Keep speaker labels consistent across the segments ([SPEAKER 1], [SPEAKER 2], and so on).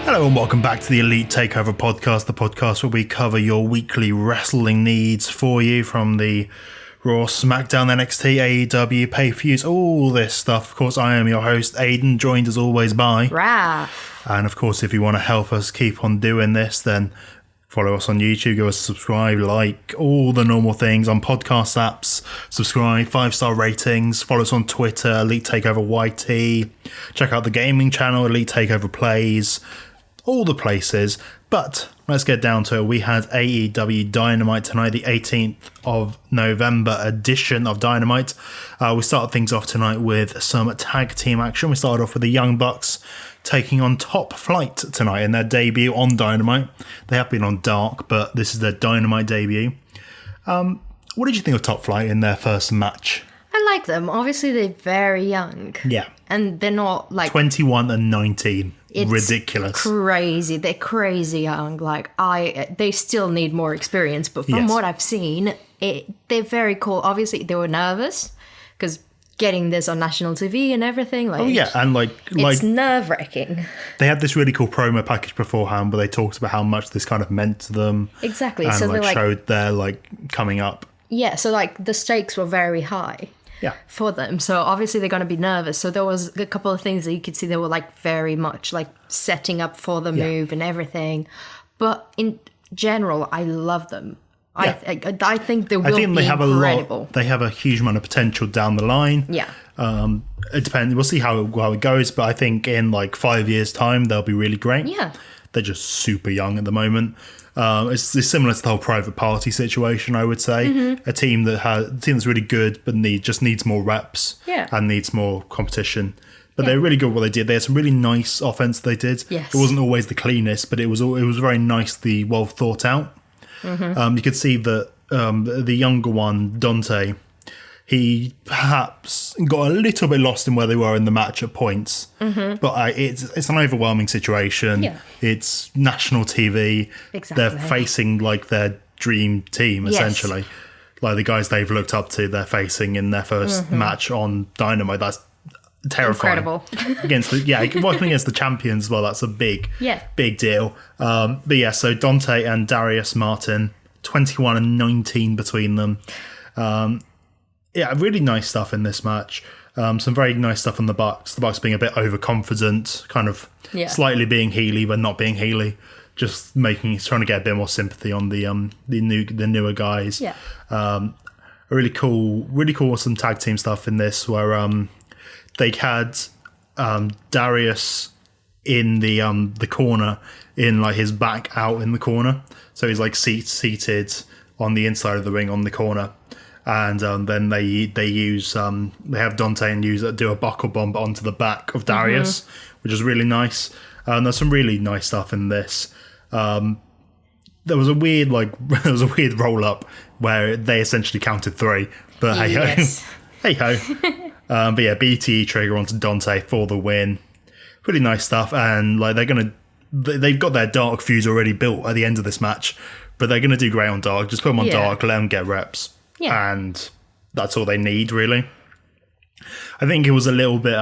[SPEAKER 1] Hello and welcome back to the Elite Takeover Podcast, the podcast where we cover your weekly wrestling needs for you from the Raw, SmackDown, NXT, AEW, pay-per-views, all this stuff. Of course, I am your host, Aidan, joined as always by
[SPEAKER 2] Raph.
[SPEAKER 1] And of course, if you want to help us keep on doing this, then follow us on YouTube, go subscribe, like, all the normal things on podcast apps. Subscribe, 5-star ratings, follow us on Twitter, Elite Takeover YT. Check out the gaming channel, Elite Takeover Plays. All the places, but let's get down to it. We had AEW Dynamite tonight, the 18th of November edition of Dynamite. We started things off tonight with some tag team action. We started off with the Young Bucks taking on Top Flight tonight in their debut on Dynamite. They have been on Dark, but this is their Dynamite debut. What did you think of Top Flight in their first match?
[SPEAKER 2] I like them. Obviously, they're very young.
[SPEAKER 1] Yeah.
[SPEAKER 2] And they're not like
[SPEAKER 1] 21 and 19. It's ridiculous.
[SPEAKER 2] Crazy. They're crazy young. They still need more experience, but from what I've seen, they're very cool. Obviously, they were nervous because getting this on national TV and everything.
[SPEAKER 1] And
[SPEAKER 2] it's nerve-wracking.
[SPEAKER 1] They had this really cool promo package beforehand where they talked about how much this kind of meant to them.
[SPEAKER 2] Exactly.
[SPEAKER 1] And
[SPEAKER 2] so they
[SPEAKER 1] showed their coming up.
[SPEAKER 2] Yeah. So the stakes were very high.
[SPEAKER 1] Yeah.
[SPEAKER 2] For them. So obviously they're going to be nervous. So there was a couple of things that you could see they were very much setting up for the move and everything. But in general, I love them. Yeah. I think they will be incredible.
[SPEAKER 1] They have a huge amount of potential down the line. Yeah. It depends. We'll see how it goes. But I think in 5 years' time, they'll be really great.
[SPEAKER 2] Yeah.
[SPEAKER 1] They're just super young at the moment. It's similar to the whole Private Party situation, I would say. Mm-hmm. A team that's really good, but just needs more reps and needs more competition. But they're really good at what they did. They had some really nice offense they did. Yes. It wasn't always the cleanest, but it was very nicely well thought out. Mm-hmm. You could see that the younger one, Dante, he perhaps got a little bit lost in where they were in the match at points. Mm-hmm. But it's an overwhelming situation. Yeah. It's national TV. Exactly. They're facing their dream team, essentially. Yes. The guys they've looked up to, they're facing in their first match on Dynamite. That's terrifying.
[SPEAKER 2] Incredible.
[SPEAKER 1] Working against the champions, well, that's a big deal. So Dante and Darius Martin, 21 and 19 between them. Really nice stuff in this match. Some very nice stuff on the Bucks. The Bucks being a bit overconfident, kind of slightly being heely, but not being heely. Just trying to get a bit more sympathy on the newer guys. Yeah. Really cool some tag team stuff in this where they had Darius in the corner, in his back out in the corner. So he's seated on the inside of the ring on the corner. And then they have Dante and do a buckle bomb onto the back of Darius, which is really nice. There's some really nice stuff in this. There was a weird roll up where they essentially counted 3, but hey ho. But BTE trigger onto Dante for the win. Pretty nice stuff, and they've got their dark fuse already built at the end of this match, but they're gonna do great on dark. Just put them on dark, let them get reps. Yeah. And that's all they need, really. I think it was a little bit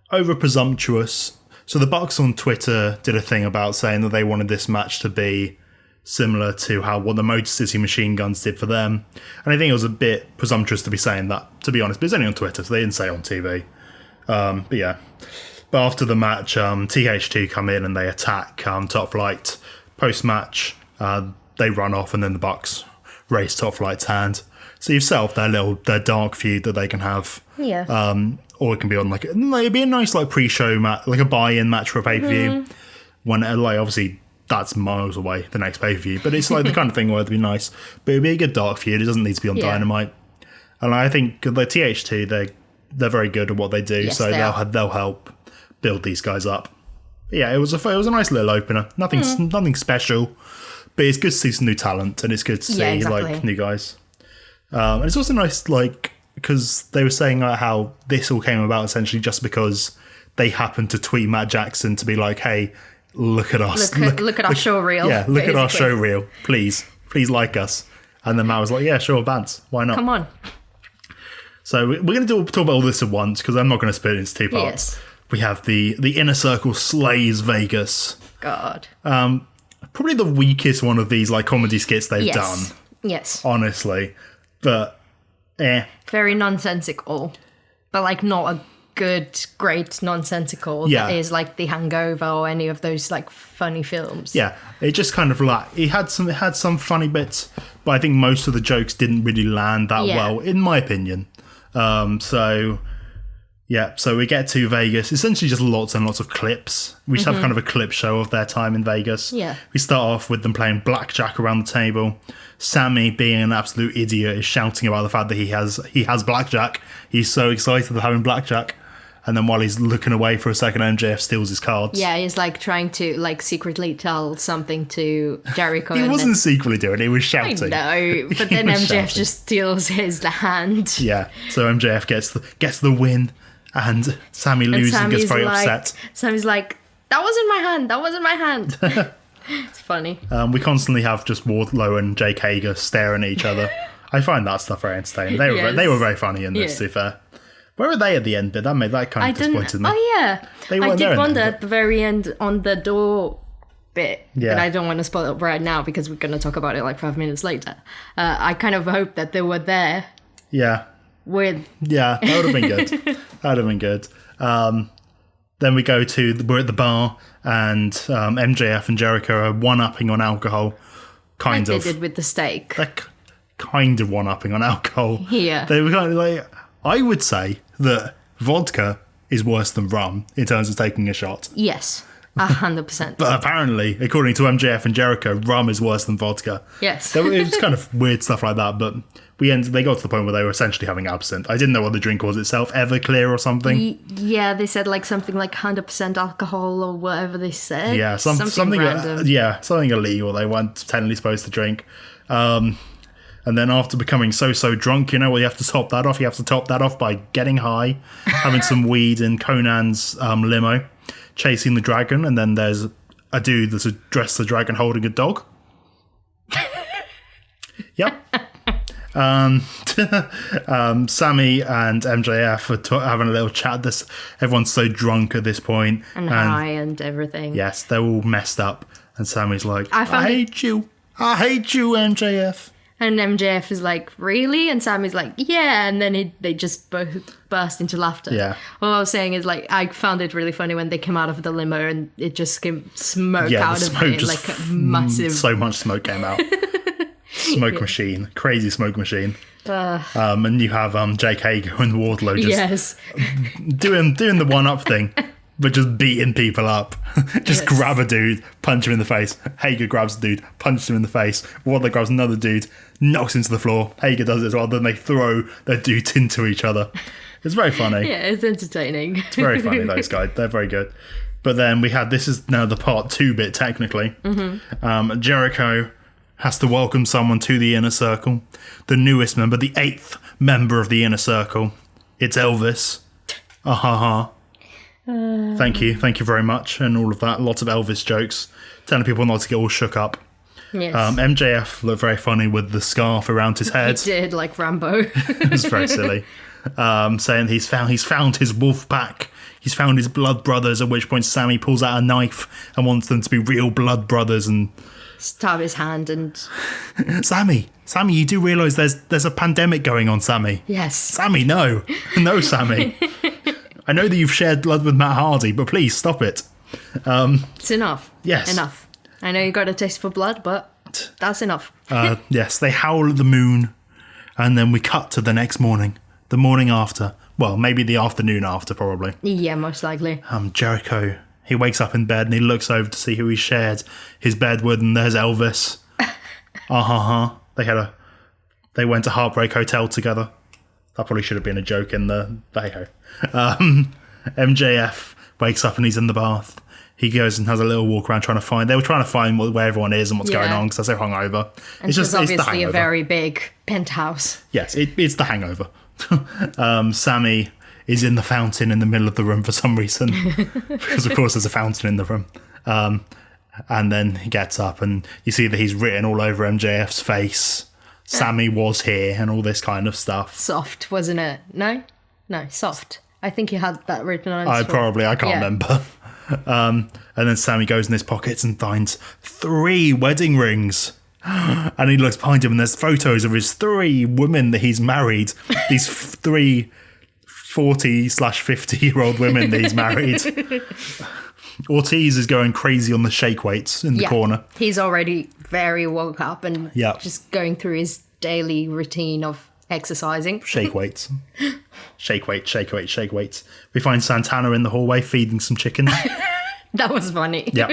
[SPEAKER 1] over presumptuous. So the Bucks on Twitter did a thing about saying that they wanted this match to be similar to what the Motor City Machine Guns did for them. And I think it was a bit presumptuous to be saying that, to be honest. But it's only on Twitter, so they didn't say it on TV. But after the match, TH2 come in and they attack Top Flight. Post-match, they run off, and then the Bucks raise Top Flight's hand. So you've set up their dark feud that they can have. Yeah. Or it can be on it'd be a nice pre-show match, a buy-in match for a pay-per-view. When obviously that's miles away, the next pay-per-view. But it's the kind of thing where it'd be nice. But it'd be a good dark feud. It doesn't need to be on Dynamite. And I think the TH2, they're very good at what they do. Yes, so they'll help build these guys up. Yeah, it was a nice little opener. Nothing special. But it's good to see some new talent, and it's good to see new guys. And it's also nice, because they were saying how this all came about essentially just because they happened to tweet Matt Jackson to be hey, look at us.
[SPEAKER 2] Look at our show reel.
[SPEAKER 1] Yeah, look at our show reel. Please like us. And then Matt was yeah, sure, Vance. Why not?
[SPEAKER 2] Come on.
[SPEAKER 1] So we're going to talk about all this at once, because I'm not going to split it into 2 parts. Yes. we have the Inner Circle slays Vegas.
[SPEAKER 2] God.
[SPEAKER 1] Probably the weakest one of these like comedy skits they've done.
[SPEAKER 2] Yes.
[SPEAKER 1] Honestly. But,
[SPEAKER 2] Very nonsensical. But, like, not a good, great nonsensical that is like The Hangover or any of those, like, funny films.
[SPEAKER 1] Yeah. It just kind of like... It had some funny bits, but I think most of the jokes didn't really land that well, in my opinion. So we get to Vegas. Essentially just lots and lots of clips. We just have kind of a clip show of their time in Vegas.
[SPEAKER 2] Yeah.
[SPEAKER 1] We start off with them playing blackjack around the table. Sammy, being an absolute idiot, is shouting about the fact that he has blackjack. He's so excited of having blackjack. And then while he's looking away for a second, MJF steals his cards. Yeah,
[SPEAKER 2] he's like trying to like secretly tell something to Jericho.
[SPEAKER 1] He wasn't secretly doing it, he was shouting.
[SPEAKER 2] I know, but then MJF just steals his hand.
[SPEAKER 1] Yeah, so MJF gets the win. And Sammy loses and gets very upset.
[SPEAKER 2] Sammy's like, that wasn't my hand. It's funny.
[SPEAKER 1] We constantly have just Wardlow and Jake Hager staring at each other. I find that stuff very entertaining. They were very funny in this, to be fair. Where were they at the end? That kind of disappointed me.
[SPEAKER 2] Oh, yeah. I did wonder at the very end on the door bit. Yeah. But I don't want to spoil it right now because we're going to talk about it like 5 minutes later. I kind of hope that they were there.
[SPEAKER 1] Yeah.
[SPEAKER 2] Yeah,
[SPEAKER 1] that would have been good. That would have been good. Then we're at the bar, and MJF and Jericho are one-upping on alcohol.
[SPEAKER 2] Like they did with the steak.
[SPEAKER 1] They're kind of one-upping on alcohol.
[SPEAKER 2] Yeah.
[SPEAKER 1] They were kind of like, I would say that vodka is worse than rum in terms of taking a shot.
[SPEAKER 2] Yes. 100%.
[SPEAKER 1] But apparently, according to MJF and Jericho, rum is worse than vodka.
[SPEAKER 2] Yes.
[SPEAKER 1] It was kind of weird stuff like that, but they got to the point where they were essentially having absinthe. I didn't know what the drink was itself, Everclear or something.
[SPEAKER 2] Yeah, they said like something like 100% alcohol or whatever they said.
[SPEAKER 1] Yeah, something random. Something illegal they weren't technically supposed to drink. And then after becoming so drunk, you have to top that off. You have to top that off by getting high, having some weed in Conan's limo, chasing the dragon, and then there's a dude that's dressed the dragon holding a dog. Yep. Sammy and MJF are having a little chat. Everyone's so drunk at this point.
[SPEAKER 2] And high and everything.
[SPEAKER 1] Yes, they're all messed up. And Sammy's like, I hate you, MJF.
[SPEAKER 2] And MJF is like, really? And Sammy's like, yeah. And then they just both burst into laughter.
[SPEAKER 1] Yeah.
[SPEAKER 2] What I was saying is, like, I found it really funny when they came out of the limo and it just came smoke out of it. Like a massive...
[SPEAKER 1] So much smoke came out. Smoke machine. Crazy smoke machine. And you have Jake Hager and Wardlow just doing the one-up thing. But just beating people up. Just grab a dude, punch him in the face. Hager grabs the dude, punches him in the face. Wardlow grabs another dude, knocks into the floor. Hager does it as well. Then they throw their dudes into each other. It's very funny.
[SPEAKER 2] Yeah, it's entertaining.
[SPEAKER 1] It's very funny, those guys. They're very good. But then this is now the part 2 bit, technically. Mm-hmm. Jericho has to welcome someone to the Inner Circle. The newest member, the 8th member of the Inner Circle. It's Elvis. Thank you very much, and all of that. Lots of Elvis jokes, telling people not to get all shook up.
[SPEAKER 2] Yes.
[SPEAKER 1] MJF looked very funny with the scarf around his head.
[SPEAKER 2] He did, like Rambo.
[SPEAKER 1] It was very silly. Saying he's found his wolf pack. He's found his blood brothers. At which point Sammy pulls out a knife and wants them to be real blood brothers and
[SPEAKER 2] stab his hand. And
[SPEAKER 1] Sammy, you do realise there's a pandemic going on, Sammy?
[SPEAKER 2] Yes.
[SPEAKER 1] Sammy, no, Sammy. I know that you've shared blood with Matt Hardy, but please stop it.
[SPEAKER 2] It's enough.
[SPEAKER 1] Yes.
[SPEAKER 2] Enough. I know you got a taste for blood, but that's enough.
[SPEAKER 1] Yes, they howl at the moon, and then we cut to the next morning. The morning after. Well, maybe the afternoon after, probably.
[SPEAKER 2] Yeah, most likely.
[SPEAKER 1] Jericho, he wakes up in bed and he looks over to see who he shared his bed with, and there's Elvis. They went to Heartbreak Hotel together. That probably should have been a joke in the hey-ho. MJF wakes up and he's in the bath. He goes and has a little walk around trying to find... They were trying to find where everyone is and what's going on because they're so hungover.
[SPEAKER 2] And it's just obviously a very big penthouse.
[SPEAKER 1] Yes, it's the hangover. Sammy is in the fountain in the middle of the room for some reason. Because, of course, there's a fountain in the room. And then he gets up and you see that he's written all over MJF's face... Sammy was here and all this kind of stuff.
[SPEAKER 2] Soft, wasn't it? No, soft. I think he had that written on his
[SPEAKER 1] I can't remember. And then Sammy goes in his pockets and finds 3 wedding rings. And he looks behind him and there's photos of his 3 women that he's married. These 3 40/50-year-old women that he's married. Ortiz is going crazy on the shake weights in the corner.
[SPEAKER 2] He's already very woke up and just going through his daily routine of exercising.
[SPEAKER 1] Shake weights. Shake weight, shake weight, shake weights. We find Santana in the hallway feeding some chickens.
[SPEAKER 2] That was funny.
[SPEAKER 1] Yeah.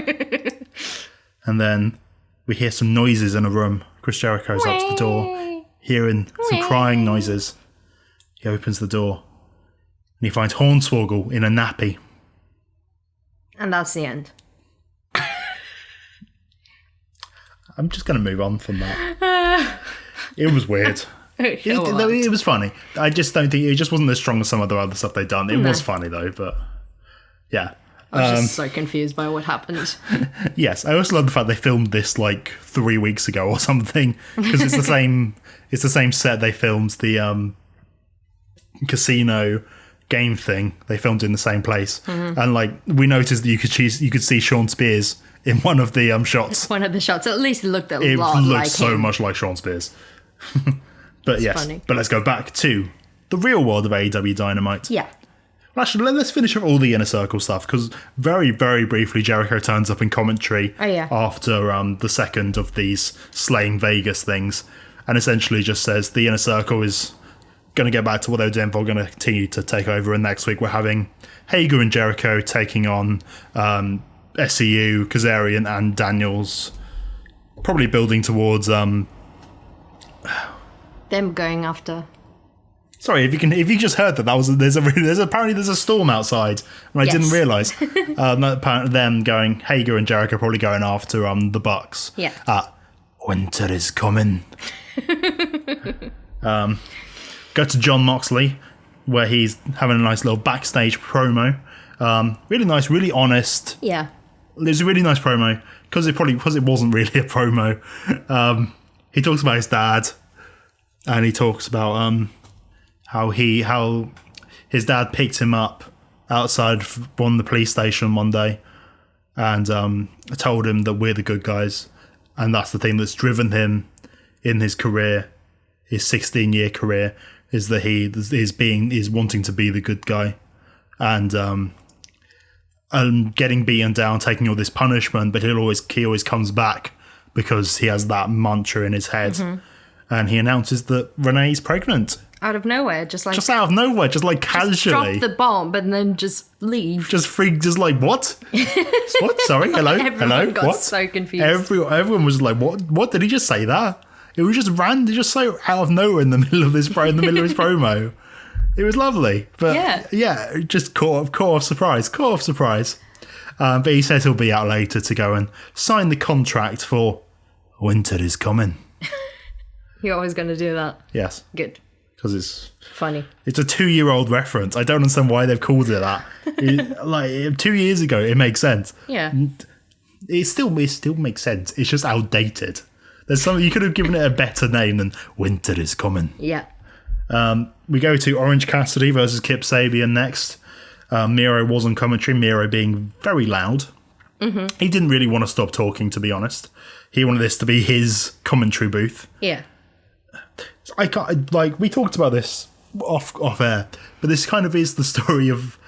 [SPEAKER 1] And then we hear some noises in a room. Chris Jericho's up to the door, hearing some crying noises. He opens the door and he finds Hornswoggle in a nappy.
[SPEAKER 2] And that's the end.
[SPEAKER 1] I'm just going to move on from that. It was weird. It was funny. I just don't think it just wasn't as strong as some of the other stuff they'd done. It was funny though, but yeah.
[SPEAKER 2] I was just so confused by what happened.
[SPEAKER 1] Yes, I also love the fact they filmed this like 3 weeks ago or something because it's the same. It's the same set they filmed the casino game thing. They filmed in the same place, and like we noticed that you could see Sean Spears in one of the shots.
[SPEAKER 2] One of the shots, at least it looked a lot like him.
[SPEAKER 1] It looked so much like Sean Spears. But yes, funny. But let's go back to the real world of AEW Dynamite.
[SPEAKER 2] Yeah.
[SPEAKER 1] Well, actually, let's finish up all the Inner Circle stuff, because very, very briefly, Jericho turns up in commentary after the second of these Slaying Vegas things, and essentially just says the Inner Circle is going to get back to what they were doing, but we're going to continue to take over, and next week we're having Hager and Jericho taking on SCU, Kazarian, and Daniels, probably building towards...
[SPEAKER 2] them going after.
[SPEAKER 1] Sorry, if you just heard that was there's apparently a storm outside, and I didn't realise. Apparently, them going Hager and Jericho probably going after the Bucks.
[SPEAKER 2] Yeah.
[SPEAKER 1] Winter is coming. Go to Jon Moxley, where he's having a nice little backstage promo. Really nice, really honest.
[SPEAKER 2] Yeah.
[SPEAKER 1] There's a really nice promo because it wasn't really a promo. He talks about his dad. And he talks about how his dad picked him up outside from the police station one day and told him that we're the good guys, and that's the thing that's driven him in his career, his 16-year career, is that he is wanting to be the good guy, and getting beaten down, taking all this punishment, but he always comes back because he has that mantra in his head. Mm-hmm. And he announces that Renee's pregnant.
[SPEAKER 2] Out of nowhere, just out
[SPEAKER 1] of nowhere, like casually.
[SPEAKER 2] Drop the bomb and then just leave.
[SPEAKER 1] Just like, what? What? Sorry, hello?
[SPEAKER 2] Everyone got
[SPEAKER 1] what?
[SPEAKER 2] so confused.
[SPEAKER 1] Everyone was like, what? Did he just say that? It was just random, just so out of nowhere in the middle of his promo. It was lovely. But yeah just caught off surprise. But he says he'll be out later to go and sign the contract for Winter is Coming.
[SPEAKER 2] You're always going to do that.
[SPEAKER 1] Yes.
[SPEAKER 2] Good.
[SPEAKER 1] Because it's...
[SPEAKER 2] funny.
[SPEAKER 1] It's a 2-year-old reference. I don't understand why they've called it that. 2 years ago, it makes sense.
[SPEAKER 2] Yeah.
[SPEAKER 1] It still makes sense. It's just outdated. There's something you could have given it a better name than Winter is Coming.
[SPEAKER 2] Yeah.
[SPEAKER 1] We go to Orange Cassidy versus Kip Sabian next. Miro was on commentary, Miro being very loud. Mm-hmm. He didn't really want to stop talking, to be honest. He wanted this to be his commentary booth.
[SPEAKER 2] Yeah.
[SPEAKER 1] I can't, we talked about this off air, but this kind of is the story of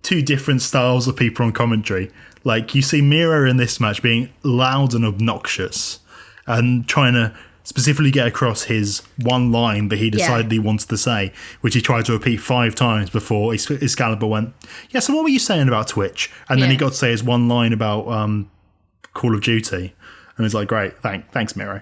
[SPEAKER 1] 2 different styles of people on commentary. Like, you see Miro in this match being loud and obnoxious and trying to specifically get across his one line that he decided he wants to say, which he tried to repeat 5 times before Excalibur went, yeah, so what were you saying about Twitch? And then he got to say his one line about Call of Duty. And it's like, great, thanks, Miro.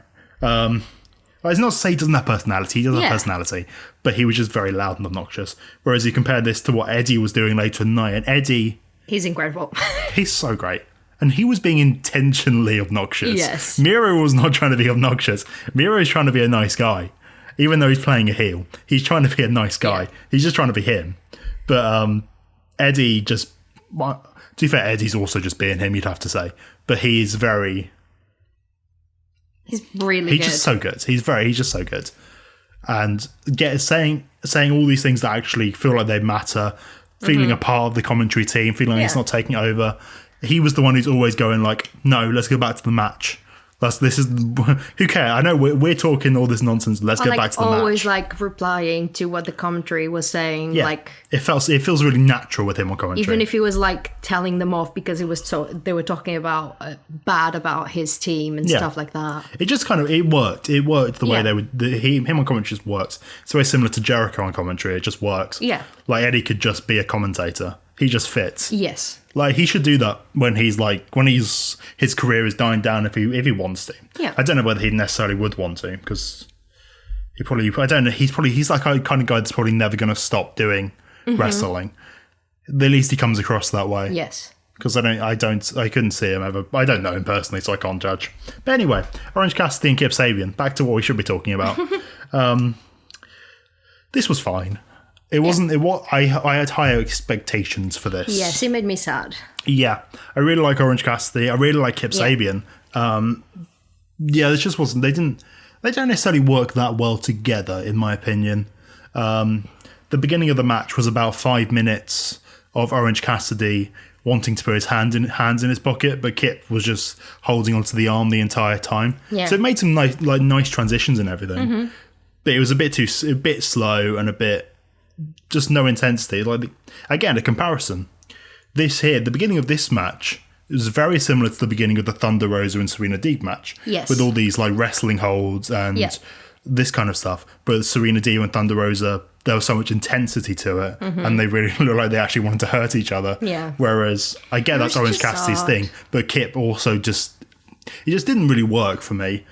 [SPEAKER 1] It's not to say he doesn't have personality. He does have personality. But he was just very loud and obnoxious. Whereas you compare this to what Eddie was doing later in the night. And Eddie...
[SPEAKER 2] he's incredible.
[SPEAKER 1] He's so great. And he was being intentionally obnoxious.
[SPEAKER 2] Yes.
[SPEAKER 1] Miro was not trying to be obnoxious. Miro is trying to be a nice guy. Even though he's playing a heel. He's trying to be a nice guy. Yeah. He's just trying to be him. But Eddie just... to be fair, Eddie's also just being him, you'd have to say. But he's very...
[SPEAKER 2] he's really
[SPEAKER 1] He's
[SPEAKER 2] good.
[SPEAKER 1] just so good. He's just so good. And saying all these things that actually feel like they matter, feeling a part of the commentary team, feeling like he's not taking over. He was the one who's always going like, no, let's go back to the match. This is who cares? I know we're talking all this nonsense. Let's get back to the match.
[SPEAKER 2] Always like replying to what the commentary was saying.
[SPEAKER 1] Yeah,
[SPEAKER 2] like
[SPEAKER 1] it feels really natural with him on commentary.
[SPEAKER 2] Even if he was like telling them off because they were talking about bad about his team and stuff like that.
[SPEAKER 1] It just kind of it worked. It worked the way they would. Him on commentary just works. It's very similar to Jericho on commentary. It just works.
[SPEAKER 2] Yeah,
[SPEAKER 1] like Eddie could just be a commentator. He just fits.
[SPEAKER 2] Yes.
[SPEAKER 1] Like he should do that when his career is dying down if he wants to.
[SPEAKER 2] Yeah.
[SPEAKER 1] I don't know whether he necessarily would want to because I don't know. He's like a kind of guy that's probably never going to stop doing wrestling. At least he comes across that way.
[SPEAKER 2] Yes.
[SPEAKER 1] Because I couldn't see him ever. I don't know him personally, so I can't judge. But anyway, Orange Cassidy and Kip Sabian. Back to what we should be talking about. This was fine. It wasn't. I had higher expectations for this.
[SPEAKER 2] Yes, it made me sad.
[SPEAKER 1] Yeah, I really like Orange Cassidy. I really like Kip Sabian. This just wasn't. They don't necessarily work that well together, in my opinion. The beginning of the match was about 5 minutes of Orange Cassidy wanting to put his hands in his pocket, but Kip was just holding onto the arm the entire time. Yeah. So it made some nice transitions and everything. But it was a bit slow and a bit. Just no intensity. Like again, a comparison. The beginning of this match is very similar to the beginning of the Thunder Rosa and Serena Deeb match.
[SPEAKER 2] Yes.
[SPEAKER 1] With all these like wrestling holds and this kind of stuff. But Serena Deeb and Thunder Rosa, there was so much intensity to it, and they really looked like they actually wanted to hurt each other.
[SPEAKER 2] Yeah.
[SPEAKER 1] Whereas I get that's Orange Cassidy's thing, but Kip also it just didn't really work for me.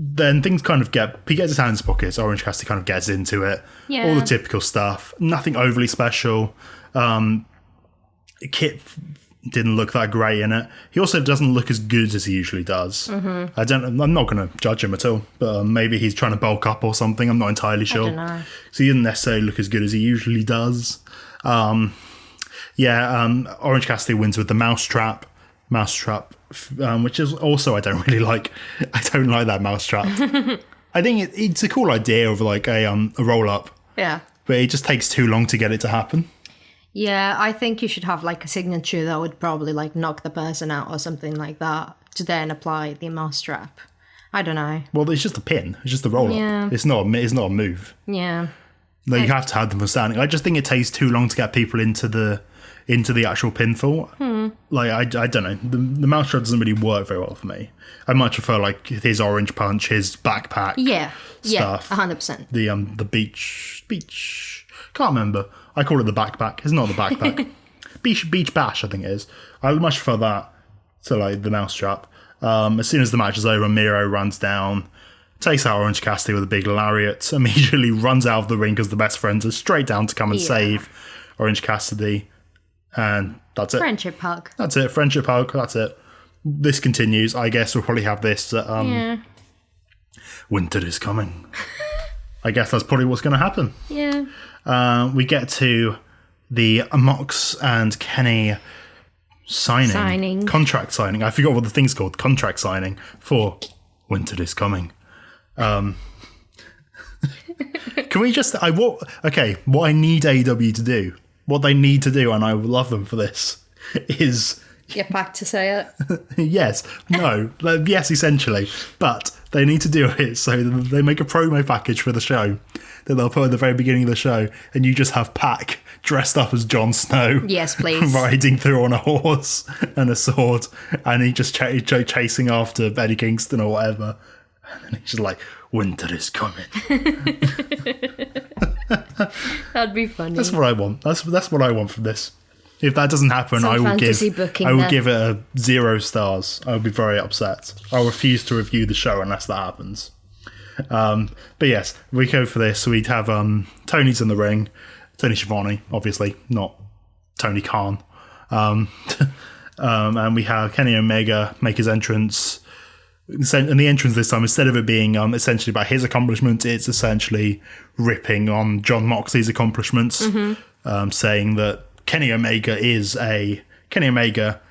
[SPEAKER 1] Then things kind of he gets his hands in his pockets, Orange Cassidy kind of gets into it. Yeah. All the typical stuff. Nothing overly special. Kip didn't look that great in it. He also doesn't look as good as he usually does. I'm not going to judge him at all, but maybe he's trying to bulk up or something. I'm not entirely sure.
[SPEAKER 2] I don't know.
[SPEAKER 1] So he didn't necessarily look as good as he usually does. Orange Cassidy wins with the mousetrap, which is also I don't really like. I don't like that mousetrap. I think it's a cool idea of like a roll up.
[SPEAKER 2] Yeah.
[SPEAKER 1] But it just takes too long to get it to happen.
[SPEAKER 2] Yeah, I think you should have like a signature that would probably like knock the person out or something like that to then apply the mousetrap. I don't know. Well,
[SPEAKER 1] it's just a pin. It's just a roll up. Yeah. It's not a move.
[SPEAKER 2] Yeah.
[SPEAKER 1] No, you have to have them for standing. I just think it takes too long to get people into the actual pinfall. Like I don't know. The mousetrap doesn't really work very well for me. I much prefer like his orange punch, his backpack.
[SPEAKER 2] Stuff. 100%.
[SPEAKER 1] The beach. Can't remember. I call it the backpack. It's not the backpack. beach bash, I think it is. I much prefer that to like the mousetrap. As soon as the match is over, Miro runs down, takes out Orange Cassidy with a big lariat, immediately runs out of the ring because the best friends are straight down to come and save Orange Cassidy. And that's it.
[SPEAKER 2] Friendship hug.
[SPEAKER 1] That's it. Friendship hug. That's it. This continues. I guess we'll probably have this. Winter is coming. I guess that's probably what's going to happen.
[SPEAKER 2] Yeah.
[SPEAKER 1] We get to the Mox and Kenny signing. Contract signing. I forgot what the thing's called. Contract signing for Winter is coming. Can we just... what I need AEW to do, what they need to do, and I love them for this, is...
[SPEAKER 2] Get back to say it.
[SPEAKER 1] Yes. No. Yes, essentially. But they need to do it so they make a promo package for the show that they'll put at the very beginning of the show, and you just have Pac dressed up as Jon Snow.
[SPEAKER 2] Yes, please.
[SPEAKER 1] Riding through on a horse and a sword, and he just chasing after Eddie Kingston or whatever. And then he's just like, winter is coming.
[SPEAKER 2] That'd be funny.
[SPEAKER 1] That's what I want. That's what I want from this. If that doesn't happen, I will give it a 0 stars. I will be very upset. I'll refuse to review the show unless that happens. But yes, we go for this. We'd have Tony's in the ring. Tony Schiavone, obviously, not Tony Khan. And we have Kenny Omega make his entrance. And the entrance this time, instead of it being essentially about his accomplishment, it's essentially ripping on Jon Moxley's accomplishments, saying that Kenny Omega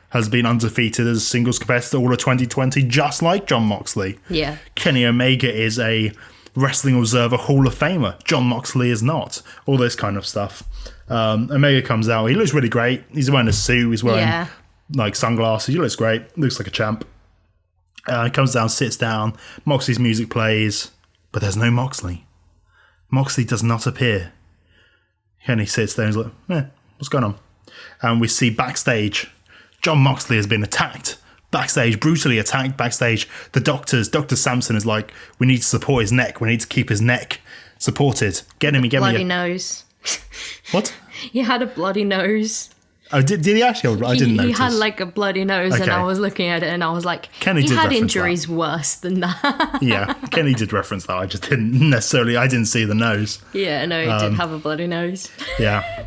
[SPEAKER 1] has been undefeated as a singles competitor all of 2020, just like Jon Moxley.
[SPEAKER 2] Yeah.
[SPEAKER 1] Kenny Omega is a Wrestling Observer Hall of Famer. Jon Moxley is not. All this kind of stuff. Omega comes out. He looks really great. He's wearing a suit. He's wearing like sunglasses. He looks great. Looks like a champ. He comes down, sits down. Moxley's music plays, but there's no Moxley. Moxley does not appear. And he sits there and he's like, what's going on? And we see backstage, Jon Moxley has been attacked. Backstage, brutally attacked backstage. Dr. Sampson is like, we need to support his neck. We need to keep his neck supported. Get me.
[SPEAKER 2] Bloody nose.
[SPEAKER 1] What?
[SPEAKER 2] He had a bloody nose.
[SPEAKER 1] Oh, did he actually? I didn't notice.
[SPEAKER 2] He had like a bloody nose, and I was looking at it, and I was like,
[SPEAKER 1] Kenny
[SPEAKER 2] he
[SPEAKER 1] did
[SPEAKER 2] had
[SPEAKER 1] reference
[SPEAKER 2] injuries worse than that.
[SPEAKER 1] Yeah, Kenny did reference that. I just didn't necessarily. I didn't see the nose.
[SPEAKER 2] Yeah, no, he did have a bloody nose.
[SPEAKER 1] Yeah.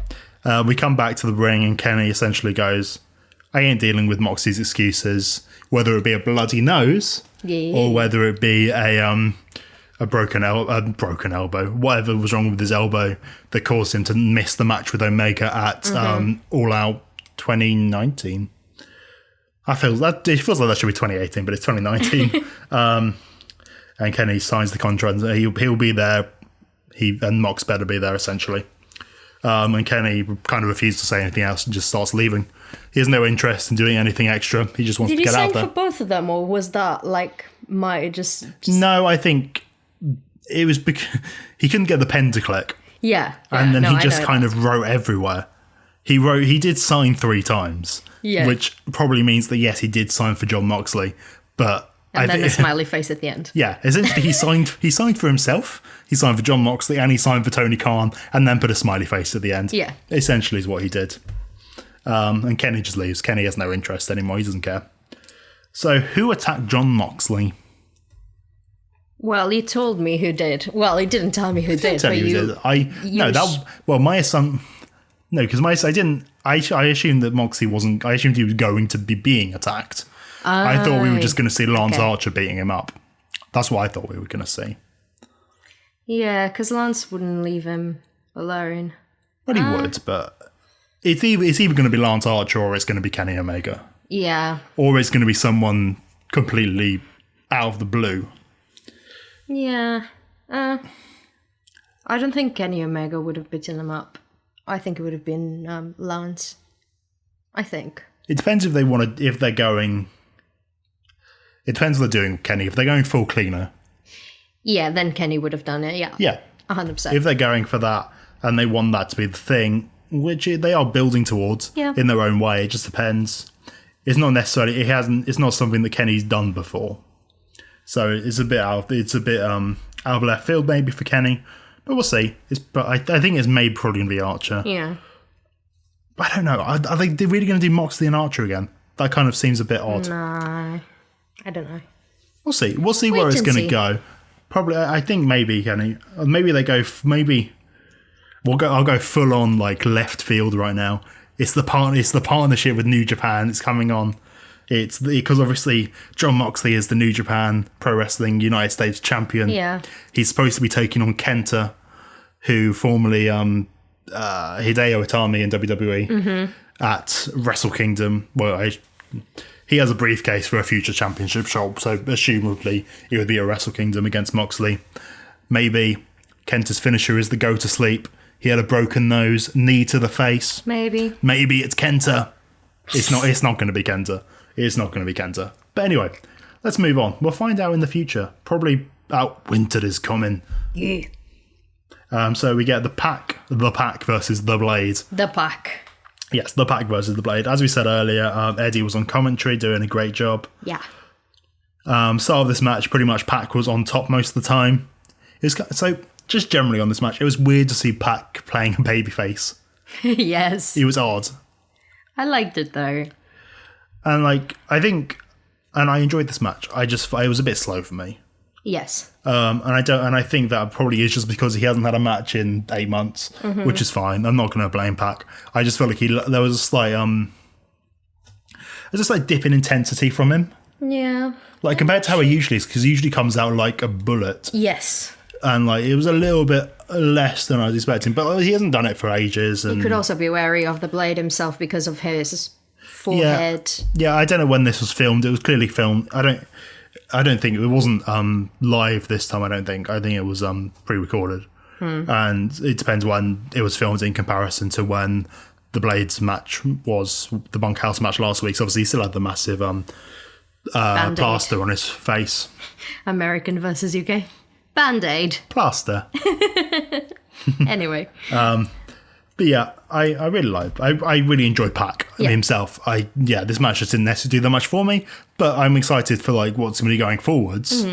[SPEAKER 1] We come back to the ring, and Kenny essentially goes, I ain't dealing with Moxie's excuses, whether it be a bloody nose or whether it be a broken elbow, whatever was wrong with his elbow that caused him to miss the match with Omega at All Out 2019. It feels like that should be 2018, but it's 2019. And Kenny signs the contract. He'll be there. And Mox better be there, essentially. And Kenny kind of refuses to say anything else and just starts leaving. He has no interest in doing anything extra. He just wants to get out there.
[SPEAKER 2] Did he sign for both of them, or was that like just...
[SPEAKER 1] No, I think it was because he couldn't get the pen to click.
[SPEAKER 2] Yeah.
[SPEAKER 1] And then he just kind of wrote everywhere. He did sign 3 times. Yeah. Which probably means that, yes, he did sign for Jon Moxley, but...
[SPEAKER 2] And then the smiley face at the end.
[SPEAKER 1] Yeah, essentially he signed for himself, he signed for Jon Moxley, and he signed for Tony Khan, and then put a smiley face at the end.
[SPEAKER 2] Yeah.
[SPEAKER 1] Essentially is what he did. And Kenny just leaves. Kenny has no interest anymore, he doesn't care. So, who attacked Jon Moxley?
[SPEAKER 2] Well, he told me who did. Well, he didn't tell me who did.
[SPEAKER 1] My assumption... No, because I didn't... I assumed that Moxley wasn't... I assumed he was going to be being attacked. I thought we were just going to see Lance Archer beating him up. That's what I thought we were going to see.
[SPEAKER 2] Yeah, because Lance wouldn't leave him alone.
[SPEAKER 1] Well, he would, but it's either going to be Lance Archer or it's going to be Kenny Omega.
[SPEAKER 2] Yeah.
[SPEAKER 1] Or it's going to be someone completely out of the blue.
[SPEAKER 2] Yeah. I don't think Kenny Omega would have beaten him up. I think it would have been Lance. I think.
[SPEAKER 1] It depends if they're going... It depends what they're doing, Kenny. If they're going full cleaner...
[SPEAKER 2] Yeah, then Kenny would have done it, yeah.
[SPEAKER 1] Yeah.
[SPEAKER 2] 100%.
[SPEAKER 1] If they're going for that, and they want that to be the thing, which they are building towards in their own way, it just depends. It's not necessarily... It's not something that Kenny's done before. So it's a bit out of left field maybe for Kenny. But we'll see. But I think it's probably going to be Archer.
[SPEAKER 2] Yeah.
[SPEAKER 1] But I don't know. Are they really going to do Moxley and Archer again? That kind of seems a bit odd.
[SPEAKER 2] No. I don't know.
[SPEAKER 1] We'll see. We'll see where it's going to go. Probably, I think maybe, Kenny. Maybe they go... I'll go full on like left field right now. It's the partnership with New Japan. It's coming on. It's because obviously Jon Moxley is the New Japan Pro Wrestling United States champion.
[SPEAKER 2] Yeah. He's
[SPEAKER 1] supposed to be taking on Kenta, who formerly Hideo Itami in WWE at Wrestle Kingdom. Well, he has a briefcase for a future championship shot, so assumably it would be a Wrestle Kingdom against Moxley. Maybe Kenta's finisher is the go to sleep. He had a broken nose, knee to the face. Maybe it's Kenta. It's not going to be Kenta. It's not going to be Kenta. But anyway, let's move on. We'll find out in the future. Probably winter is coming.
[SPEAKER 2] Yeah.
[SPEAKER 1] So we get the Pack versus the Blade.
[SPEAKER 2] The Pack.
[SPEAKER 1] Yes, the Pack versus the Blade. As we said earlier, Eddie was on commentary doing a great job.
[SPEAKER 2] Yeah.
[SPEAKER 1] Start of this match, pretty much Pack was on top most of the time. So just generally on this match, it was weird to see Pack playing a babyface.
[SPEAKER 2] Yes.
[SPEAKER 1] It was odd.
[SPEAKER 2] I liked it though.
[SPEAKER 1] And I enjoyed this match. It was a bit slow for me.
[SPEAKER 2] Yes.
[SPEAKER 1] And I think that probably is just because he hasn't had a match in 8 months, which is fine. I'm not going to blame Pac. I just felt like there was a slight dip in intensity from him.
[SPEAKER 2] Yeah.
[SPEAKER 1] Like compared to how he usually is, because he usually comes out like a bullet.
[SPEAKER 2] Yes.
[SPEAKER 1] And it was a little bit less than I was expecting, but he hasn't done it for ages. And
[SPEAKER 2] he could also be wary of the Blade himself because of his forehead.
[SPEAKER 1] Yeah, I don't know when this was filmed. It was clearly filmed. I don't think it wasn't live this time. I think it was pre-recorded, and it depends when it was filmed in comparison to when the Blades match was, the bunkhouse match last week. So obviously he still had the massive plaster on his face.
[SPEAKER 2] American versus UK. Band-Aid.
[SPEAKER 1] Plaster.
[SPEAKER 2] Anyway.
[SPEAKER 1] But yeah, I really enjoyed Pac himself. This match just didn't necessarily do that much for me, but I'm excited for like what's going to be going forwards,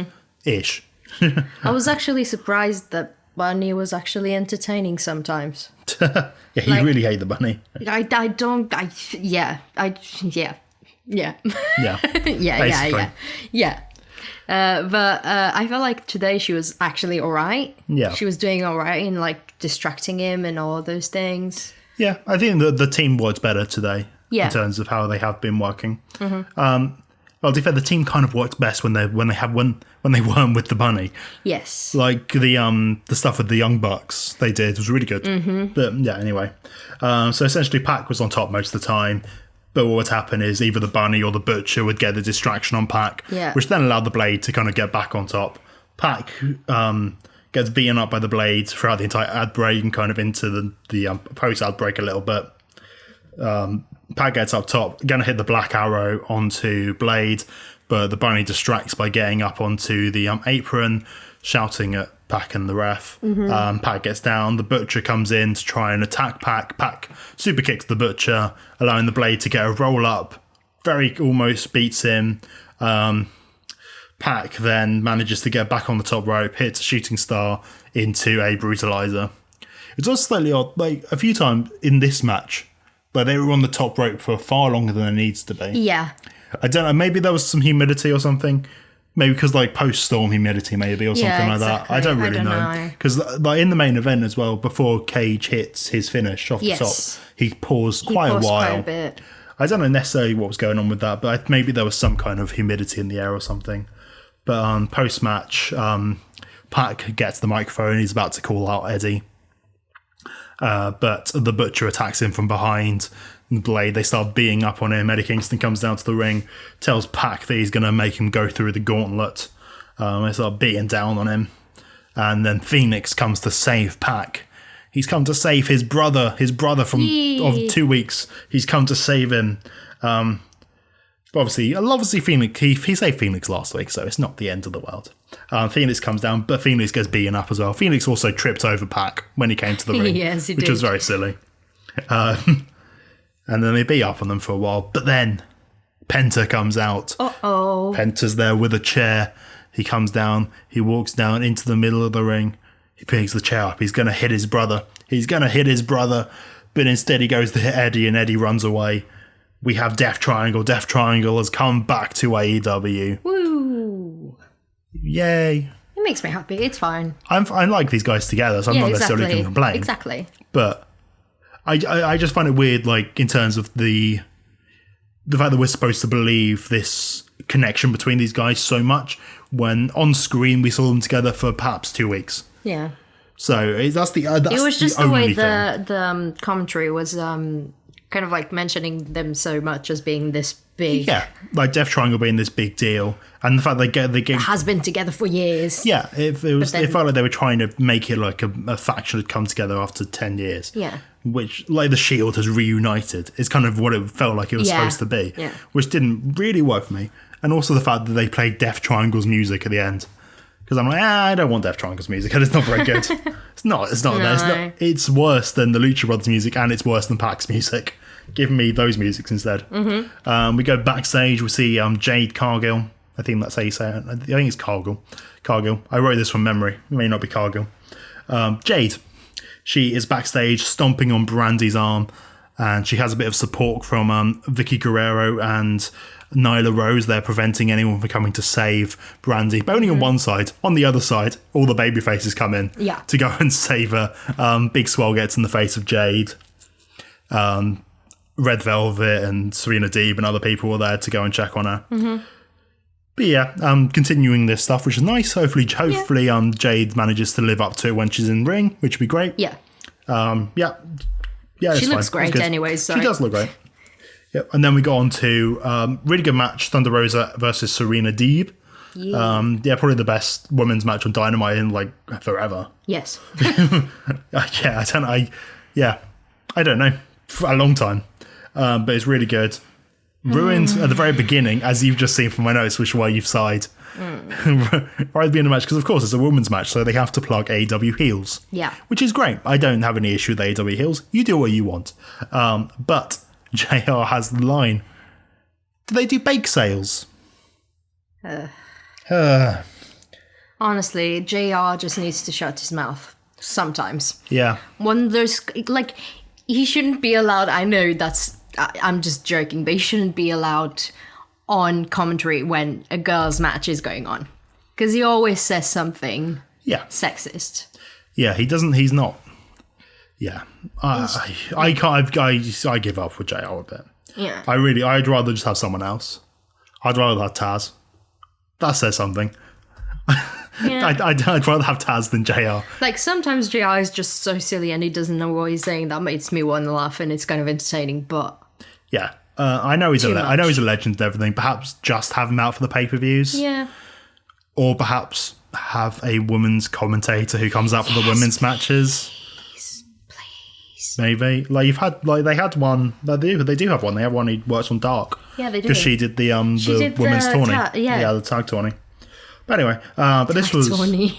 [SPEAKER 1] ish.
[SPEAKER 2] I was actually surprised that Bunny was actually entertaining sometimes.
[SPEAKER 1] Yeah, you really hate the Bunny.
[SPEAKER 2] Yeah. But I felt like today she was actually all right.
[SPEAKER 1] Yeah.
[SPEAKER 2] She was doing all right in like distracting him and all those things.
[SPEAKER 1] Yeah, I think the team worked better today in terms of how they have been working. Well, to be fair, the team kind of worked best when they weren't with the Bunny.
[SPEAKER 2] Yes.
[SPEAKER 1] Like the stuff with the Young Bucks they did was really good. But yeah, anyway. So essentially Pac was on top most of the time. But what would happen is either the Bunny or the Butcher would get the distraction on Pac, which then allowed the Blade to kind of get back on top. Pac gets beaten up by the Blade throughout the entire ad break and kind of into the post-ad break a little bit. Pac gets up top, going to hit the Black Arrow onto Blade, but the Bunny distracts by getting up onto the apron, shouting at Pac and the ref. Pac gets down. The Butcher comes in to try and attack Pac. Pac super kicks the Butcher, allowing the Blade to get a roll up. Very almost beats him. Pac then manages to get back on the top rope, hits a shooting star into a brutalizer. It's also slightly odd. Like a few times in this match, like they were on the top rope for far longer than it needs to be.
[SPEAKER 2] Yeah.
[SPEAKER 1] I don't know. Maybe there was some humidity or something. Maybe because like post-storm humidity maybe or something like that. I don't really know. Because like in the main event as well, before Cage hits his finish off the top, he paused quite a while.
[SPEAKER 2] Quite a bit.
[SPEAKER 1] I don't know necessarily what was going on with that, but maybe there was some kind of humidity in the air or something. But post-match, Pac gets the microphone. He's about to call out Eddie. But the Butcher attacks him from behind. Blade, they start beating up on him. Eddie Kingston comes down to the ring, tells Pac that he's going to make him go through the gauntlet. They start beating down on him. And then Phoenix comes to save Pac. He's come to save his brother from of 2 weeks. He's come to save him. Obviously Phoenix, he saved Phoenix last week, so it's not the end of the world. Phoenix comes down, but Phoenix gets beaten up as well. Phoenix also tripped over Pac when he came to the ring,
[SPEAKER 2] yes,
[SPEAKER 1] which was very silly. And then they beat up on them for a while. But then Penta comes out.
[SPEAKER 2] Uh-oh.
[SPEAKER 1] Penta's there with a chair. He comes down. He walks down into the middle of the ring. He picks the chair up. He's going to hit his brother. But instead he goes to hit Eddie and Eddie runs away. We have Death Triangle. Death Triangle has come back to AEW.
[SPEAKER 2] Woo.
[SPEAKER 1] Yay.
[SPEAKER 2] It makes me happy. It's fine.
[SPEAKER 1] I like these guys together, so I'm not necessarily going to complain.
[SPEAKER 2] Exactly.
[SPEAKER 1] But I just find it weird, like, in terms of the fact that we're supposed to believe this connection between these guys so much when on screen we saw them together for perhaps 2 weeks.
[SPEAKER 2] Yeah.
[SPEAKER 1] So that's it was
[SPEAKER 2] just the way the commentary was kind of like mentioning them so much as being this big.
[SPEAKER 1] Yeah, like Death Triangle being this big deal, and the fact they get
[SPEAKER 2] has been together for years.
[SPEAKER 1] Yeah, it felt like they were trying to make it like a faction had come together after 10 years.
[SPEAKER 2] Yeah.
[SPEAKER 1] Which, like, the Shield has reunited, is kind of what it felt like it was supposed to be.
[SPEAKER 2] Yeah.
[SPEAKER 1] Which didn't really work for me. And also the fact that they played Death Triangle's music at the end. Because I'm like, I don't want Death Triangle's music, and it's not very good. It's not. It's worse than the Lucha Brothers music, and it's worse than Pac's music. Give me those musics instead. Mm-hmm. We go backstage, we see Jade Cargill. I think that's how you say it. I think it's Cargill. I wrote this from memory. It may not be Cargill. Jade. She is backstage stomping on Brandy's arm, and she has a bit of support from Vicky Guerrero and Nyla Rose. They're preventing anyone from coming to save Brandy, but only on one side. On the other side, all the baby faces come in to go and save her. Big Swell gets in the face of Jade. Red Velvet and Serena Deeb and other people were there to go and check on her. Mm-hmm. But yeah, continuing this stuff, which is nice. Hopefully, Jade manages to live up to it when she's in ring, which would be great. Yeah.
[SPEAKER 2] She looks great anyway. So
[SPEAKER 1] she does look great. Yep. And then we go on to really good match: Thunder Rosa versus Serena Deeb. Yeah, probably the best women's match on Dynamite in like forever.
[SPEAKER 2] Yes.
[SPEAKER 1] I don't know, for a long time, but it's really good. Ruined at the very beginning, as you've just seen from my notes, which is why you've sighed. Right at the end of the match, because of course it's a women's match, so they have to plug AEW heels.
[SPEAKER 2] Yeah.
[SPEAKER 1] Which is great. I don't have any issue with AEW heels. You do what you want. But JR has the line. Do they do bake sales?
[SPEAKER 2] Honestly, JR just needs to shut his mouth sometimes.
[SPEAKER 1] Yeah.
[SPEAKER 2] When there's, like, he shouldn't be allowed, I know I'm just joking, but he shouldn't be allowed on commentary when a girls' match is going on. Because he always says something sexist. Yeah, he's not. Yeah. I give up with JR a bit.
[SPEAKER 1] Yeah. I'd rather just have someone else. I'd rather have Tazz. That says something. Yeah. I'd rather have Tazz than JR.
[SPEAKER 2] Like, sometimes JR is just so silly and he doesn't know what he's saying. That makes me want to laugh and it's kind of entertaining, but...
[SPEAKER 1] Yeah. I know he's a legend and everything. Perhaps just have him out for the pay-per-views.
[SPEAKER 2] Yeah.
[SPEAKER 1] Or perhaps have a women's commentator who comes out for the women's matches. Please. Maybe. Like, they had one. They do have one. They have one who works on Dark.
[SPEAKER 2] Yeah, they do.
[SPEAKER 1] Because she did the women's tourney. The tag tourney. But anyway, this was...
[SPEAKER 2] Tourney.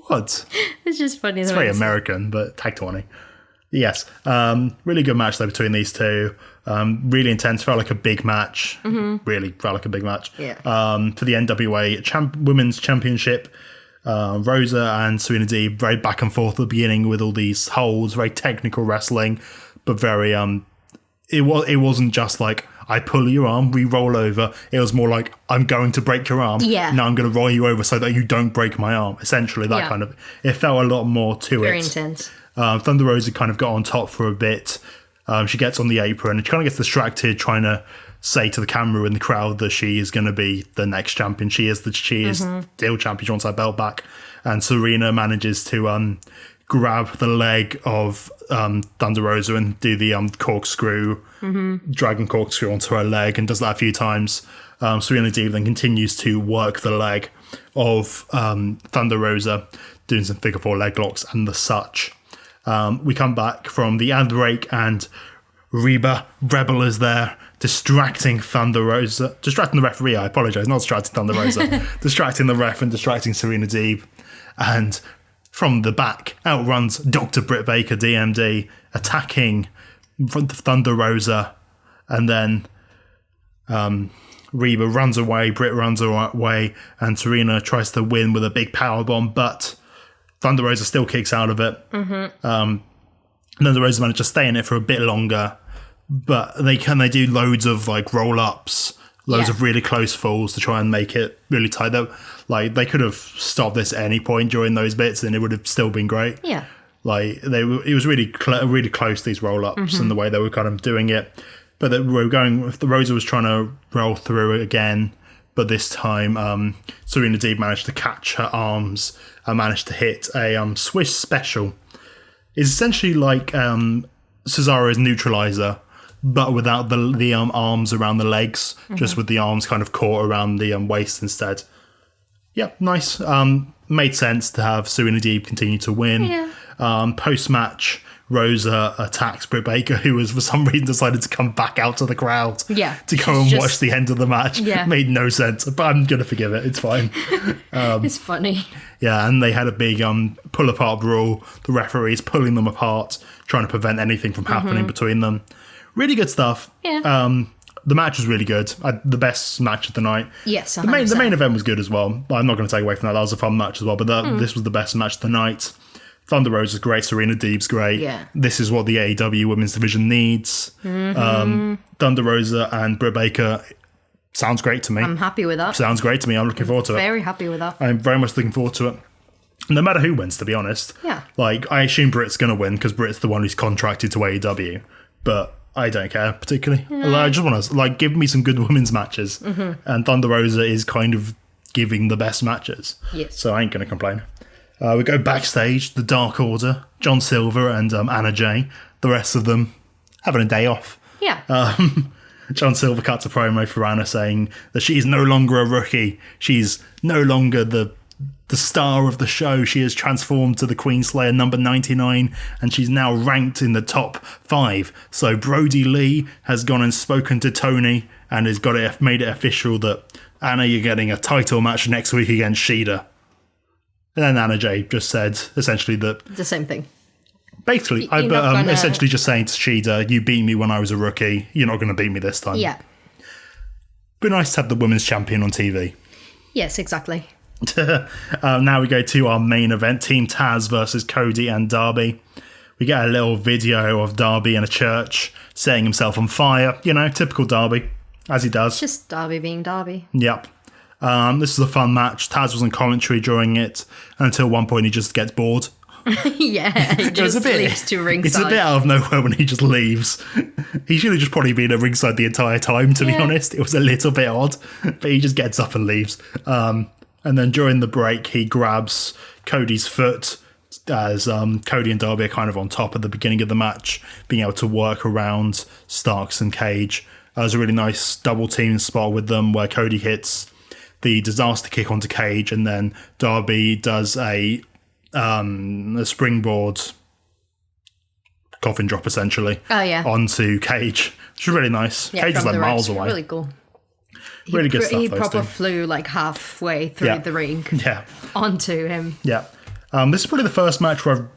[SPEAKER 1] What?
[SPEAKER 2] It's just funny.
[SPEAKER 1] It's very American, but tag tourney. Yes. Really good match though between these two. Really intense. Felt like a big match. Mm-hmm. Really felt like a big match.
[SPEAKER 2] Yeah.
[SPEAKER 1] For the NWA Women's Championship, Rosa and Serena Deeb very back and forth at the beginning with all these holds, very technical wrestling, but very it wasn't just like I pull your arm, we roll over. It was more like I'm going to break your arm.
[SPEAKER 2] Yeah.
[SPEAKER 1] Now I'm going to roll you over so that you don't break my arm. Essentially, that kind of. It felt a lot more to
[SPEAKER 2] very
[SPEAKER 1] it.
[SPEAKER 2] Very intense.
[SPEAKER 1] Thunder Rosa kind of got on top for a bit. She gets on the apron and she kind of gets distracted trying to say to the camera in the crowd that she is going to be the next champion. She is still champion. She wants her belt back. And Serena manages to grab the leg of Thunder Rosa and do the corkscrew, dragon corkscrew onto her leg, and does that a few times. Serena Deeb then continues to work the leg of Thunder Rosa, doing some figure four leg locks and the such. We come back from the ad break and Reba Rebel is there, distracting the referee. I apologise, not distracting Thunder Rosa, distracting the ref and distracting Serena Deeb. And from the back, out runs Dr. Britt Baker, DMD, attacking Thunder Rosa. And then Reba runs away, Britt runs away, and Serena tries to win with a big powerbomb, but Thunder Rosa still kicks out of it. And Thunder Rosa managed to stay in it for a bit longer, but they do loads of like roll-ups, loads of really close falls to try and make it really tight. They could have stopped this at any point during those bits and it would have still been great.
[SPEAKER 2] Yeah.
[SPEAKER 1] Like it was really close, these roll-ups and the way they were kind of doing it. But the Rosa was trying to roll through it again, but this time Serena Deeb managed to catch her arms and managed to hit a Swiss special. It's essentially like Cesaro's neutralizer, but without the arms around the legs, just with the arms kind of caught around the waist instead. Yeah, nice. Made sense to have Serena Deeb continue to win. Yeah. Post-match, Rosa attacks Britt Baker, who has for some reason decided to come back out to the crowd to go and watch the end of the match. Yeah. Made no sense, but I'm going to forgive it. It's fine.
[SPEAKER 2] It's funny.
[SPEAKER 1] Yeah, and they had a big pull-apart brawl. The referees pulling them apart, trying to prevent anything from happening between them. Really good stuff.
[SPEAKER 2] Yeah.
[SPEAKER 1] The match was really good. The best match of the night.
[SPEAKER 2] Yes,
[SPEAKER 1] 100%. The main event was good as well. I'm not going to take away from that. That was a fun match as well, but this was the best match of the night. Thunder Rosa's great. Serena Deeb's great.
[SPEAKER 2] Yeah.
[SPEAKER 1] This is what the AEW women's division needs. Thunder Rosa and Britt Baker sounds great to me.
[SPEAKER 2] I'm happy with that.
[SPEAKER 1] Sounds great to me. I'm looking forward to it.
[SPEAKER 2] Very happy with that.
[SPEAKER 1] I'm very much looking forward to it. No matter who wins, to be honest.
[SPEAKER 2] Yeah.
[SPEAKER 1] Like, I assume Britt's going to win because Britt's the one who's contracted to AEW. But I don't care particularly. No. I just want to, give me some good women's matches. And Thunder Rosa is kind of giving the best matches.
[SPEAKER 2] Yes.
[SPEAKER 1] So I ain't going to complain. We go backstage, the Dark Order, John Silver and Anna Jay. The rest of them having a day off.
[SPEAKER 2] Yeah.
[SPEAKER 1] John Silver cuts a promo for Anna saying that she's no longer a rookie. She's no longer the star of the show. She has transformed to the Queenslayer number 99, and she's now ranked in the top 5. So Brody Lee has gone and spoken to Tony and has made it official that Anna, you're getting a title match next week against Shida. And then Anna Jay just said essentially that
[SPEAKER 2] the same thing.
[SPEAKER 1] Basically, essentially just saying to Shida, you beat me when I was a rookie. You're not going to beat me this time.
[SPEAKER 2] Yeah.
[SPEAKER 1] Be nice to have the women's champion on TV.
[SPEAKER 2] Yes, exactly.
[SPEAKER 1] Now we go to our main event, Team Tazz versus Cody and Darby. We get a little video of Darby in a church setting himself on fire. You know, typical Darby, as he does.
[SPEAKER 2] Just Darby being Darby.
[SPEAKER 1] Yep. This was a fun match. Taz was on commentary during it until one point he just gets bored.
[SPEAKER 2] Yeah, he just leaves to ringside.
[SPEAKER 1] It's a bit out of nowhere when he just leaves. He should have just probably been at ringside the entire time, to be honest. It was a little bit odd, but he just gets up and leaves. And then during the break, he grabs Cody's foot as Cody and Darby are kind of on top at the beginning of the match, being able to work around Starks and Cage. There's a really nice double team spot with them where Cody hits the disaster kick onto Cage, and then Darby does a springboard coffin drop essentially onto Cage. It's really nice. Cage is like miles away.
[SPEAKER 2] Really cool.
[SPEAKER 1] Really good stuff.
[SPEAKER 2] He proper flew like halfway through the ring onto him.
[SPEAKER 1] Yeah. This is probably the first match where I've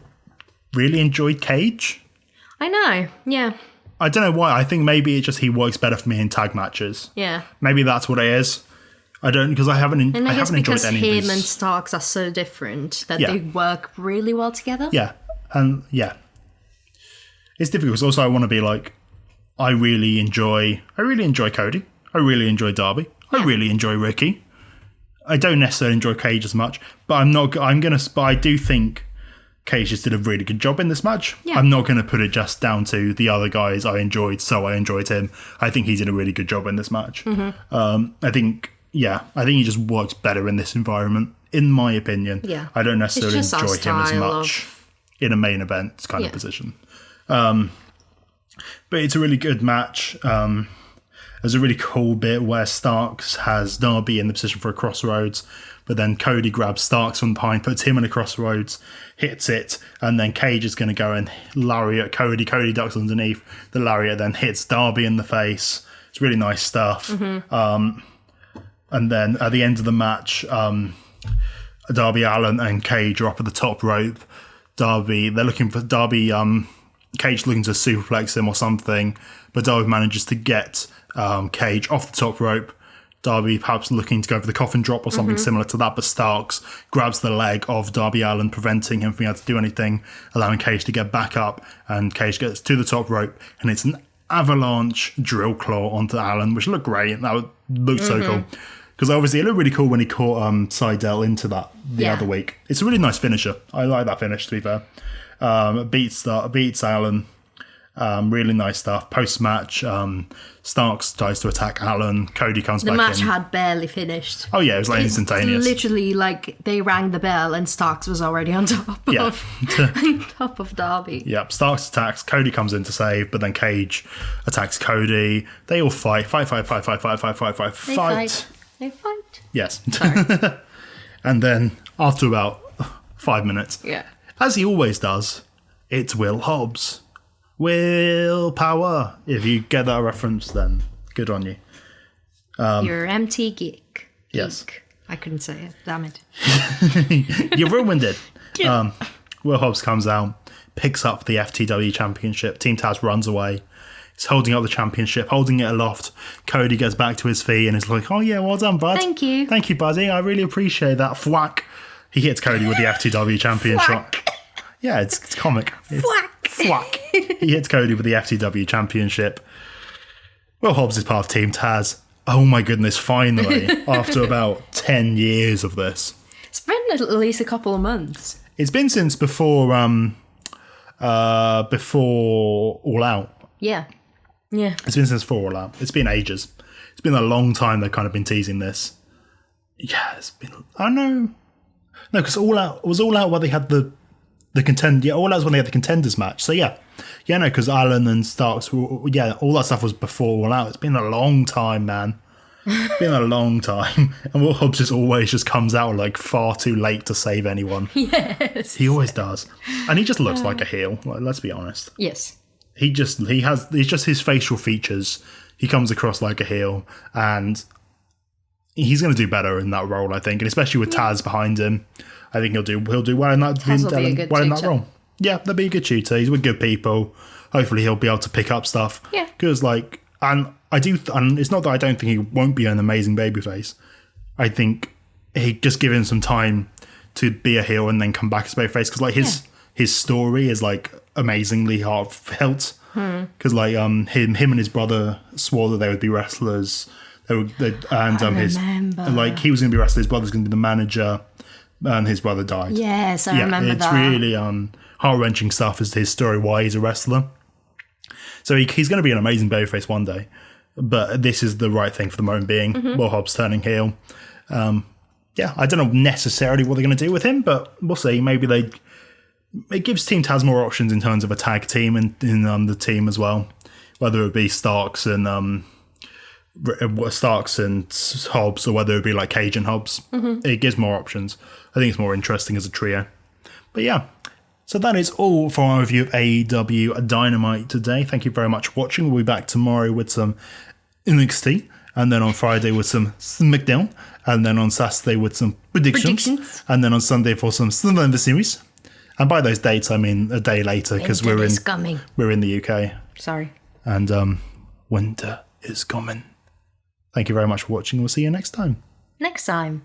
[SPEAKER 1] really enjoyed Cage.
[SPEAKER 2] I know. Yeah.
[SPEAKER 1] I don't know why. I think maybe it's just he works better for me in tag matches.
[SPEAKER 2] Yeah.
[SPEAKER 1] Maybe that's what it is. I don't, because I haven't enjoyed any of these.
[SPEAKER 2] Because him and Starks are so different that they work really well together.
[SPEAKER 1] Yeah. And it's difficult because also I want to be like, I really enjoy Cody. I really enjoy Darby. I really enjoy Ricky. I don't necessarily enjoy Cage as much, but I do think Cage just did a really good job in this match. Yeah. I'm not going to put it just down to the other guys I enjoyed him. I think he did a really good job in this match. Mm-hmm. I think he just works better in this environment, in my opinion. Yeah. I don't necessarily enjoy him as much in a main event kind of position. But it's a really good match. There's a really cool bit where Starks has Darby in the position for a crossroads, but then Cody grabs Starks from behind, puts him in a crossroads, hits it, and then Cage is going to go and lariat Cody. Cody ducks underneath. The lariat then hits Darby in the face. It's really nice stuff. Mm-hmm. And then at the end of the match, Darby Allin and Cage are up at the top rope. Cage looking to superplex him or something, but Darby manages to get Cage off the top rope. Darby perhaps looking to go for the coffin drop or something similar to that, but Starks grabs the leg of Darby Allin, preventing him from being able to do anything, allowing Cage to get back up, and Cage gets to the top rope, and it's an avalanche drill claw onto Allin, which looked great. That looked so cool. Because obviously it looked really cool when he caught Seidel into that the other week. It's a really nice finisher. I like that finish, to be fair. Beats Allin. Really nice stuff. Post-match, Starks tries to attack Allin. Cody comes back in.
[SPEAKER 2] The match had barely finished.
[SPEAKER 1] Oh yeah, it was like instantaneous.
[SPEAKER 2] Literally, like, they rang the bell and Starks was already on top of Darby.
[SPEAKER 1] Yep, Starks attacks. Cody comes in to save, but then Cage attacks Cody. They all fight.
[SPEAKER 2] They fight.
[SPEAKER 1] Yes. And then after about 5 minutes, as he always does, it's Will Hobbs. Willpower. If you get that reference, then good on you.
[SPEAKER 2] You're empty geek.
[SPEAKER 1] Yes.
[SPEAKER 2] I couldn't say it. Damn it.
[SPEAKER 1] You ruined it. Will Hobbs comes out, picks up the FTW championship. Team Taz runs away. He's holding up the championship, holding it aloft. Cody gets back to his feet and is like, oh yeah, well done, bud.
[SPEAKER 2] Thank you.
[SPEAKER 1] Thank you, buddy. I really appreciate that. Thwack. He hits Cody with the FTW championship. Yeah, it's comic. Thwack. He hits Cody with the FTW championship. Will Hobbs is part of Team Taz. Oh my goodness, finally. After about 10 years of this.
[SPEAKER 2] It's been at least a couple of months.
[SPEAKER 1] It's been since before All Out.
[SPEAKER 2] Yeah. Yeah.
[SPEAKER 1] It's been since before All Out. It's been ages. It's been a long time they've kind of been teasing this. Yeah, it's been... I know. No, because All Out where they had the all that was when they had the contenders match. So yeah, no, because Allen and Starks, all that stuff was before All Out. It's been a long time, man. It's been a long time. And Will Hobbs just always just comes out like far too late to save anyone.
[SPEAKER 2] Yes.
[SPEAKER 1] He always does. And he just looks like a heel, like, let's be honest.
[SPEAKER 2] Yes.
[SPEAKER 1] It's just his facial features. He comes across like a heel, and he's going to do better in that role, I think. And especially with Taz behind him, I think he'll do well in that, in that role. Yeah, that'll be a good shooter. He's with good people. Hopefully he'll be able to pick up stuff.
[SPEAKER 2] Yeah.
[SPEAKER 1] Because, like, and it's not that I don't think he won't be an amazing babyface. I think he just give him some time to be a heel and then come back as babyface. Because, like, his story is, like, amazingly heartfelt. Because, like, him and his brother swore that they would be wrestlers. He was going to be a wrestler. His brother's going to be the manager. And his brother died.
[SPEAKER 2] Yes, I remember that.
[SPEAKER 1] It's really heart-wrenching stuff as to his story, why he's a wrestler. So he's going to be an amazing babyface one day. But this is the right thing for the moment being. Will Hobbs turning heel. I don't know necessarily what they're going to do with him, but we'll see. Maybe it gives Team Taz more options in terms of a tag team and in the team as well. Whether it be Starks and Hobbs, or whether it be like Cage and Hobbs. It gives more options. I think it's more interesting as a trio. But yeah, so that is all for our review of AEW Dynamite today. Thank you very much for watching. We'll be back tomorrow with some NXT, and then on Friday with some SmackDown, and then on Saturday with some predictions. And then on Sunday for some Survivor Series. And by those dates, I mean a day later, because we're in the UK.
[SPEAKER 2] Sorry.
[SPEAKER 1] And winter is coming. Thank you very much for watching. We'll see you next time.
[SPEAKER 2] Next time.